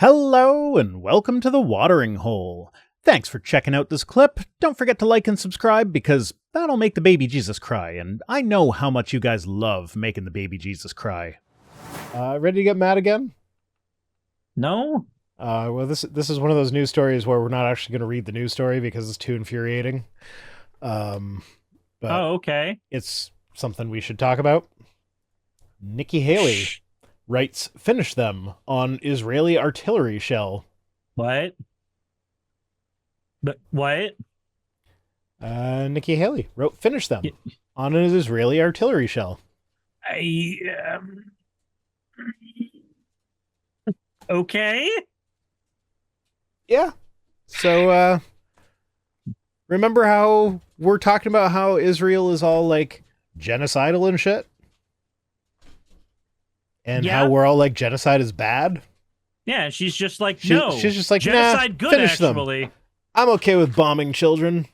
Hello and welcome to the Watering Hole. Thanks for checking out this clip. Don't forget to like and subscribe because that'll make the baby Jesus cry, and I know how much you guys love making the baby Jesus cry. Ready to get mad again? No? Well, this is one of those news stories where we're not actually going to read the news story because it's too infuriating. But okay. it's something we should talk about. Nikki Haley writes, "Finish them" on Israeli artillery shell. What? But what? Nikki Haley wrote, "Finish them" on an Israeli artillery shell. Okay. Yeah. So, remember how we're talking about how Israel is all like genocidal and shit? And how we're all like genocide is bad? Yeah, she's just like, she's just like, genocide good, finish actually. Them. I'm okay with bombing children.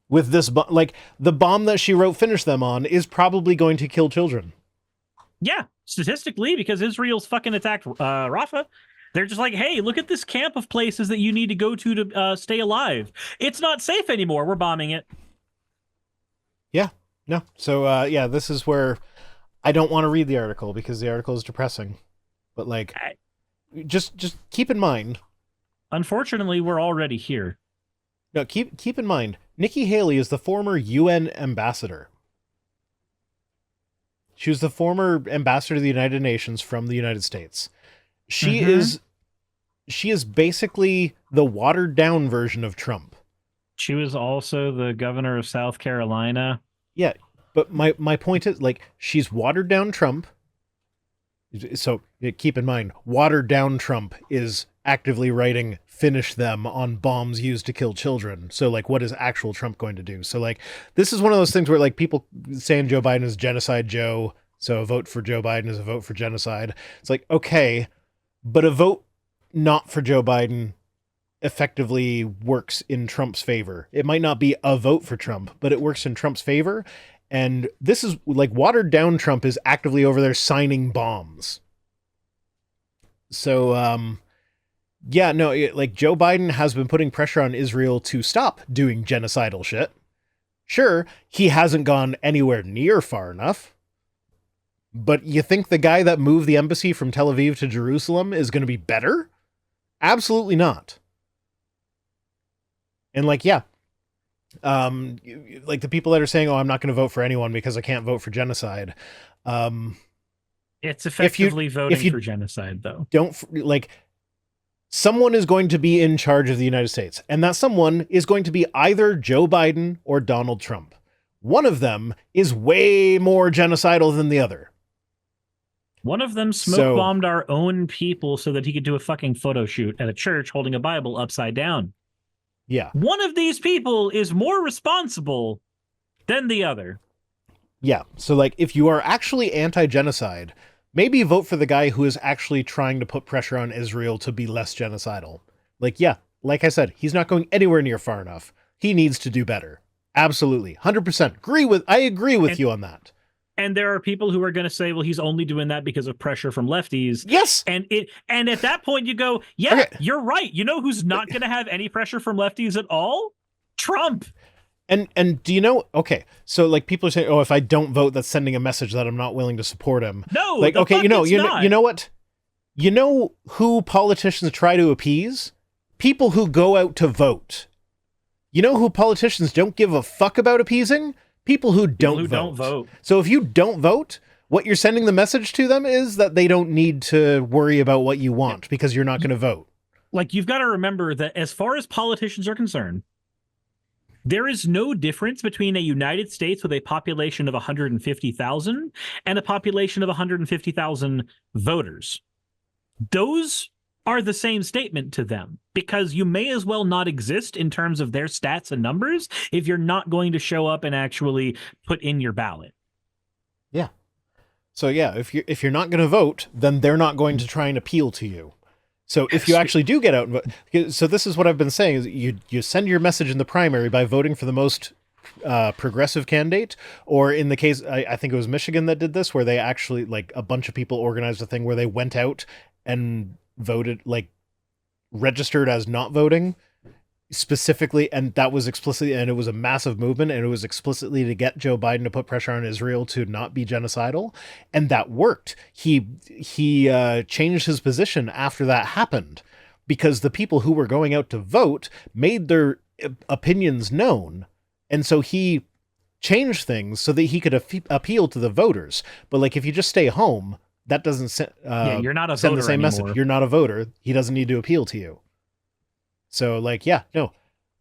With this, like, the bomb that she wrote "finish them" on is probably going to kill children. Yeah, statistically, because Israel's fucking attacked Rafah. They're just like, hey, look at this camp of places that you need to go to stay alive. It's not safe anymore. We're bombing it. Yeah, no. So, yeah, this is where I don't want to read the article because the article is depressing. But, like, just keep in mind. Unfortunately, we're already here. No, keep in mind, Nikki Haley is the former UN ambassador. She was the former ambassador to the United Nations from the United States. She is basically the watered down version of Trump. She was also the governor of South Carolina. Yeah, but my point is, like, she's watered down Trump. So keep in mind, watered down Trump is actively writing "finish them" on bombs used to kill children. So, like, what is actual Trump going to do? So, like, this is one of those things where, like, people saying Joe Biden is genocide Joe, so a vote for Joe Biden is a vote for genocide. It's like, okay, but a vote not for Joe Biden effectively works in Trump's favor. It might not be a vote for Trump, but it works in Trump's favor. And this is, like, watered down Trump is actively over there signing bombs. So, yeah, no, like, Joe Biden has been putting pressure on Israel to stop doing genocidal shit. Sure, he hasn't gone anywhere near far enough. But you think the guy that moved the embassy from Tel Aviv to Jerusalem is going to be better? Absolutely not. And, like, yeah. Like, the people that are saying, "Oh, I'm not going to vote for anyone because I can't vote for genocide." It's effectively voting for genocide, though. Like, someone is going to be in charge of the United States, and that someone is going to be either Joe Biden or Donald Trump. One of them is way more genocidal than the other. One of them smoke bombed our own people so that he could do a fucking photo shoot at a church holding a Bible upside down. Yeah. One of these people is more responsible than the other. Yeah. So, like, if you are actually anti-genocide, maybe vote for the guy who is actually trying to put pressure on Israel to be less genocidal. Like, yeah, like I said, he's not going anywhere near far enough. He needs to do better. Absolutely. 100%. I agree with you on that. And there are people who are going to say, well, he's only doing that because of pressure from lefties. Yes. And at that point you go, yeah, okay, you're right. You know who's not going to have any pressure from lefties at all? Trump. And do you know, okay, so, like, people are saying, "Oh, if I don't vote, that's sending a message that I'm not willing to support him." No, like, okay, you know what? You know who politicians try to appease? People who go out to vote. You know who politicians don't give a fuck about appeasing? People who don't vote. So if you don't vote, what you're sending the message to them is that they don't need to worry about what you want because you're not going to vote. Like, you've got to remember that as far as politicians are concerned, there is no difference between a United States with a population of 150,000 and a population of 150,000 voters. Those are the same statement to them, because you may as well not exist in terms of their stats and numbers if you're not going to show up and actually put in your ballot. Yeah. So, yeah, if you're not going to vote, then they're not going to try and appeal to you. So if you actually do get out and vote, so this is what I've been saying, is you send your message in the primary by voting for the most progressive candidate, or in the case, I think it was Michigan that did this, where they actually, like, a bunch of people organized a thing where they went out and voted, like registered as not voting specifically, and that was explicitly, and it was a massive movement, and it was explicitly to get Joe Biden to put pressure on Israel to not be genocidal, and that worked. He changed his position after that happened, because the people who were going out to vote made their opinions known, and so he changed things so that he could appeal to the voters. But like, if you just stay home, that doesn't you're not a send voter the same anymore. message. You're not a voter. He doesn't need to appeal to you. So, like, yeah, no,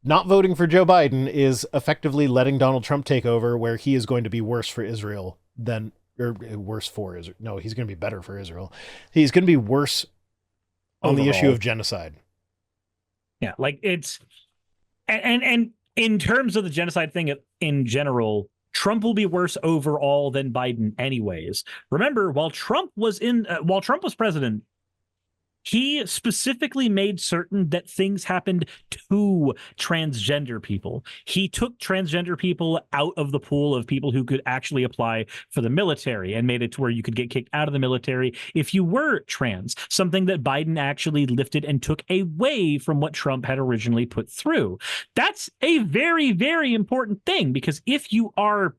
not voting for Joe Biden is effectively letting Donald Trump take over, where he is going to be worse for Israel than, or worse for Israel. No, he's going to be better for Israel. He's going to be worse on the issue of genocide. Yeah, like it's, and in terms of the genocide thing in general, Trump will be worse overall than Biden anyways. Remember, while Trump was president, he specifically made certain that things happened to transgender people. He took transgender people out of the pool of people who could actually apply for the military and made it to where you could get kicked out of the military if you were trans, something that Biden actually lifted and took away from what Trump had originally put through. That's a very, very important thing, because if you are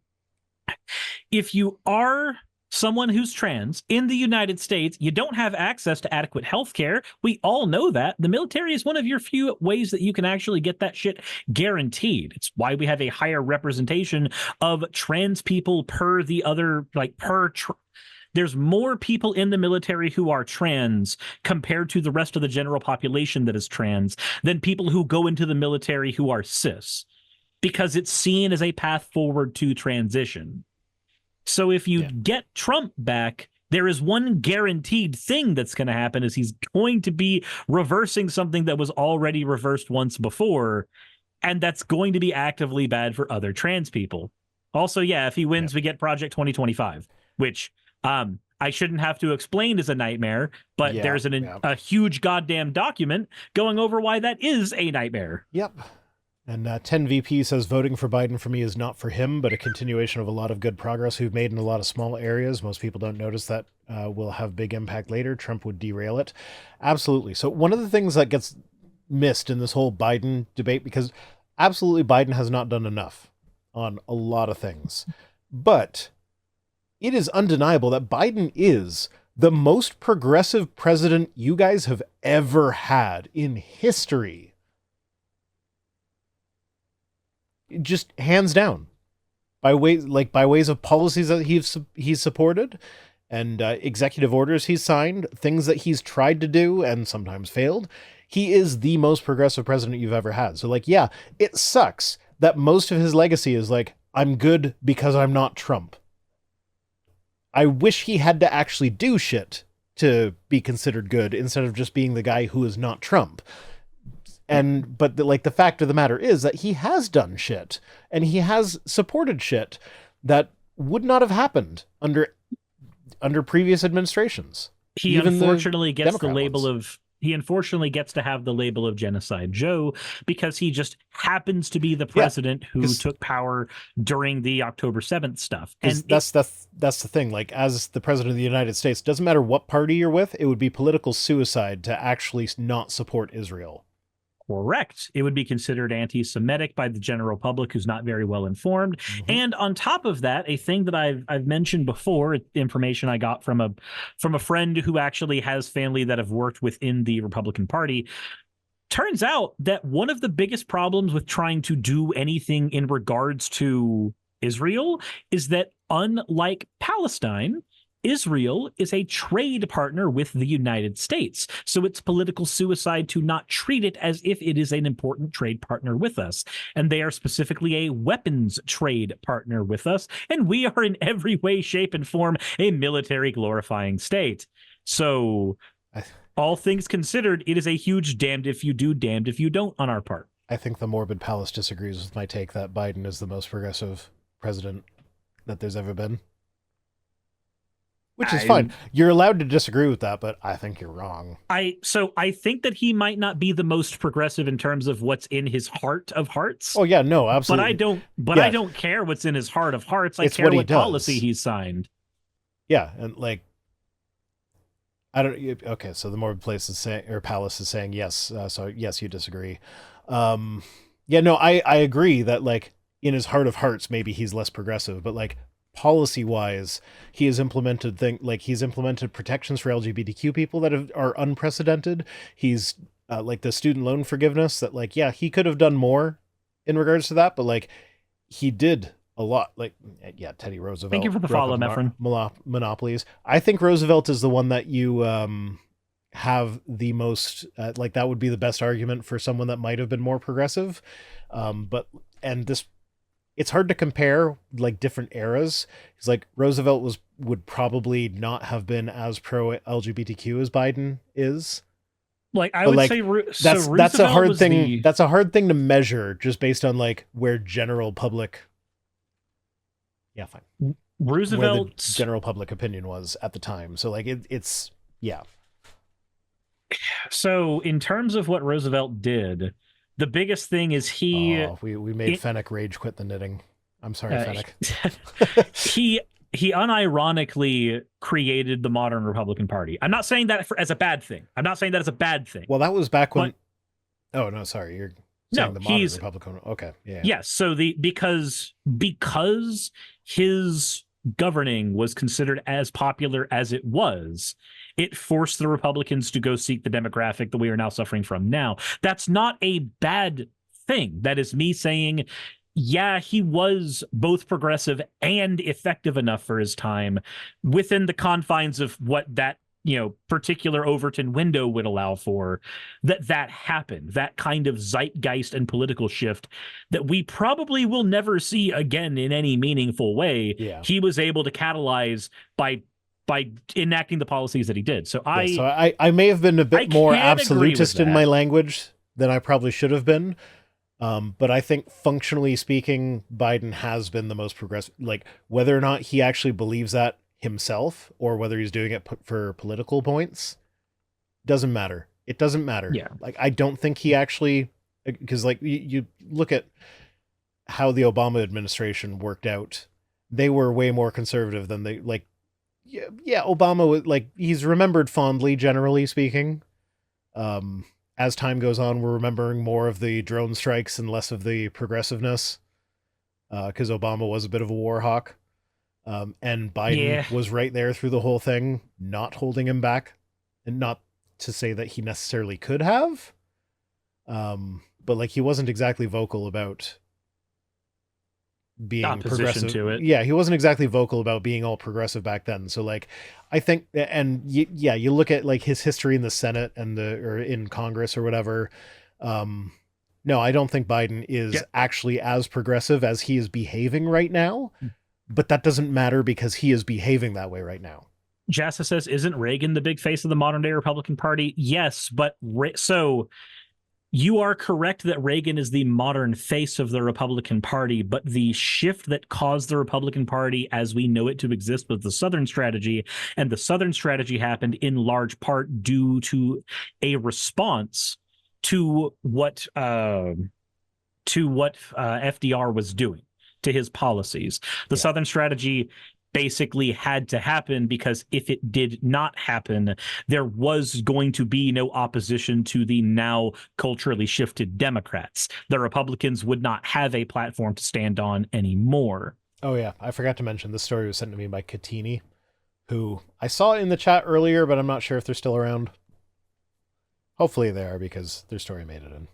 someone who's trans in the United States, you don't have access to adequate health care. We all know that. The military is one of your few ways that you can actually get that shit guaranteed. It's why we have a higher representation of trans people per the other, like there's more people in the military who are trans compared to the rest of the general population that is trans than people who go into the military who are cis, because it's seen as a path forward to transition. So if you get Trump back, there is one guaranteed thing that's going to happen, is he's going to be reversing something that was already reversed once before, and that's going to be actively bad for other trans people. Also, yeah, if he wins, we get Project 2025, which I shouldn't have to explain is a nightmare, but there's a huge goddamn document going over why that is a nightmare. Yep. And 10VP says, voting for Biden for me is not for him, but a continuation of a lot of good progress we've made in a lot of small areas. Most people don't notice that will have big impact later. Trump would derail it. Absolutely. So one of the things that gets missed in this whole Biden debate, because absolutely Biden has not done enough on a lot of things, but it is undeniable that Biden is the most progressive president you guys have ever had in history. Just hands down, by ways of policies that he's supported, and executive orders he's signed, things that he's tried to do and sometimes failed. He is the most progressive president you've ever had. So, like, yeah, it sucks that most of his legacy is like, I'm good because I'm not Trump. I wish he had to actually do shit to be considered good, instead of just being the guy who is not Trump. But the fact of the matter is that he has done shit, and he has supported shit that would not have happened under previous administrations. He unfortunately gets the label of, he unfortunately gets to have the label of Genocide Joe, because he just happens to be the president who took power during the October 7th stuff. And that's the thing. Like, as the president of the United States, doesn't matter what party you're with, it would be political suicide to actually not support Israel. Correct. It would be considered anti-Semitic by the general public, who's not very well informed. Mm-hmm. And on top of that, a thing that I've mentioned before, information I got from a friend who actually has family that have worked within the Republican Party. Turns out that one of the biggest problems with trying to do anything in regards to Israel is that, unlike Palestine, Israel is a trade partner with the United States. So it's political suicide to not treat it as if it is an important trade partner with us. And they are specifically a weapons trade partner with us. And we are in every way, shape, and form a military glorifying state. So all things considered, it is a huge damned if you do, damned if you don't on our part. I think the Morbid Palace disagrees with my take that Biden is the most progressive president that there's ever been. Which is fine. You're allowed to disagree with that, but I think you're wrong. I think that he might not be the most progressive in terms of what's in his heart of hearts. Oh yeah, no, absolutely. I don't care what's in his heart of hearts. I care what policy he's signed. Yeah, and like, I don't. Okay, so the Morbid Place is saying, or Palace is saying yes. So yes, you disagree. Um, yeah, no, I agree that like in his heart of hearts, maybe he's less progressive, but like policy wise, he has implemented he's implemented protections for LGBTQ people that are unprecedented. He's like the student loan forgiveness that like yeah he could have done more in regards to that, but like he did a lot. Like, yeah, Teddy Thank you Roosevelt for the broke follow, up Mefren. monopolies. I think Roosevelt is the one that you have the most, like, that would be the best argument for someone that might have been more progressive. But, and this, it's hard to compare like different eras because like Roosevelt would probably not have been as pro LGBTQ as Biden is. Like I But would like say, that's a Roosevelt hard was thing. the That's a hard thing to measure just based on like where general public, yeah, fine, where the Roosevelt's. general public opinion was at the time. So like it's yeah. So in terms of what Roosevelt did, the biggest thing is Oh, we made it, Fennec rage quit the knitting. I'm sorry, uh, Fennec. he unironically created the modern Republican Party. I'm not saying that as a bad thing. I'm not saying that as a bad thing. Well, that was back when. But Oh no, sorry, you're saying no, the modern he's Republican. Okay, yeah. yes. So the because his governing was considered as popular as it was, it forced the Republicans to go seek the demographic that we are now suffering from now. That's not a bad thing. That is me saying, yeah, he was both progressive and effective enough for his time within the confines of what that particular Overton window would allow for. That happened, that kind of zeitgeist and political shift that we probably will never see again in any meaningful way. Yeah. He was able to catalyze by enacting the policies that he did. So I may have been a bit more absolutist in my language than I probably should have been. But I think functionally speaking, Biden has been the most progressive, like whether or not he actually believes that himself or whether he's doing it for political points doesn't matter. It doesn't matter. Yeah. Like, I don't think he actually, because like you look at how the Obama administration worked out, they were way more conservative than they like. Yeah, Obama was like, he's remembered fondly, generally speaking. As time goes on, we're remembering more of the drone strikes and less of the progressiveness, because Obama was a bit of a war hawk. And Biden was right there through the whole thing, not holding him back, and not to say that he necessarily could have. But like he wasn't exactly vocal about being progressive to it. Yeah, he wasn't exactly vocal about being all progressive back then. So like I think, and yeah, you look at like his history in the Senate and or in Congress or whatever. No, I don't think Biden is actually as progressive as he is behaving right now, but that doesn't matter because he is behaving that way right now. Jassa says, isn't Reagan the big face of the modern day Republican Party? Yes, but so you are correct that Reagan is the modern face of the Republican Party, but the shift that caused the Republican Party as we know it to exist was the Southern strategy, and the Southern strategy happened in large part due to a response to what FDR was doing, to his policies. The Southern strategy basically had to happen because if it did not happen, there was going to be no opposition to the now culturally shifted Democrats. The Republicans would not have a platform to stand on anymore. Oh yeah, I forgot to mention this story was sent to me by Katini, who I saw in the chat earlier, but I'm not sure if they're still around. Hopefully they are because their story made it in.